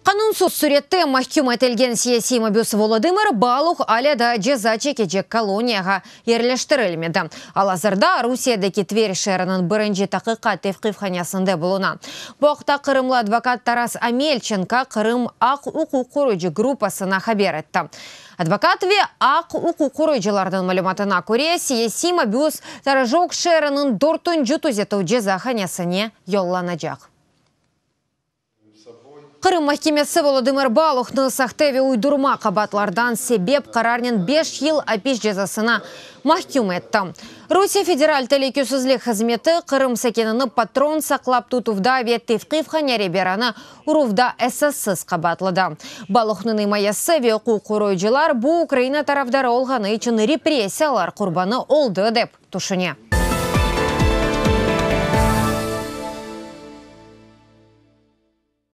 Канунсыз сүретті махкум етілген саяси мобюс Володимир Балух аляда жаза чекежек колонияға ерлештірілмеді. Ал азырда Русиядегі Тверь шәрінің бірінші тақиқа тевқифханясында болуна. Боқта Қырымлы адвокат Тарас Амельченко Қырым ақ уқу қорыжы группасына хабер етті. Адвокат ве ақ уқу қорыжылардың мәліматына көре саяси мобюс таражок шәрінің дортын жұтузету жазаханясыне йолланажақ. Қырым махкемесі Володимир Балухны сақтеве уйдурма қабатлардан себеп қарарнен 5 ел апиш жазасына махкум етті. Русия федераль телекөсізлік қызметі Қырым сәкеніні патрон сақлап тұтувда ве тевқифханя ребераны ұрувда әсассыз қабатлыды. Балухның маясы ве оқу қоройжылар бұ Украина тарафдары олғаны үшін репрессиялар құрбаны олды деп тұшыне.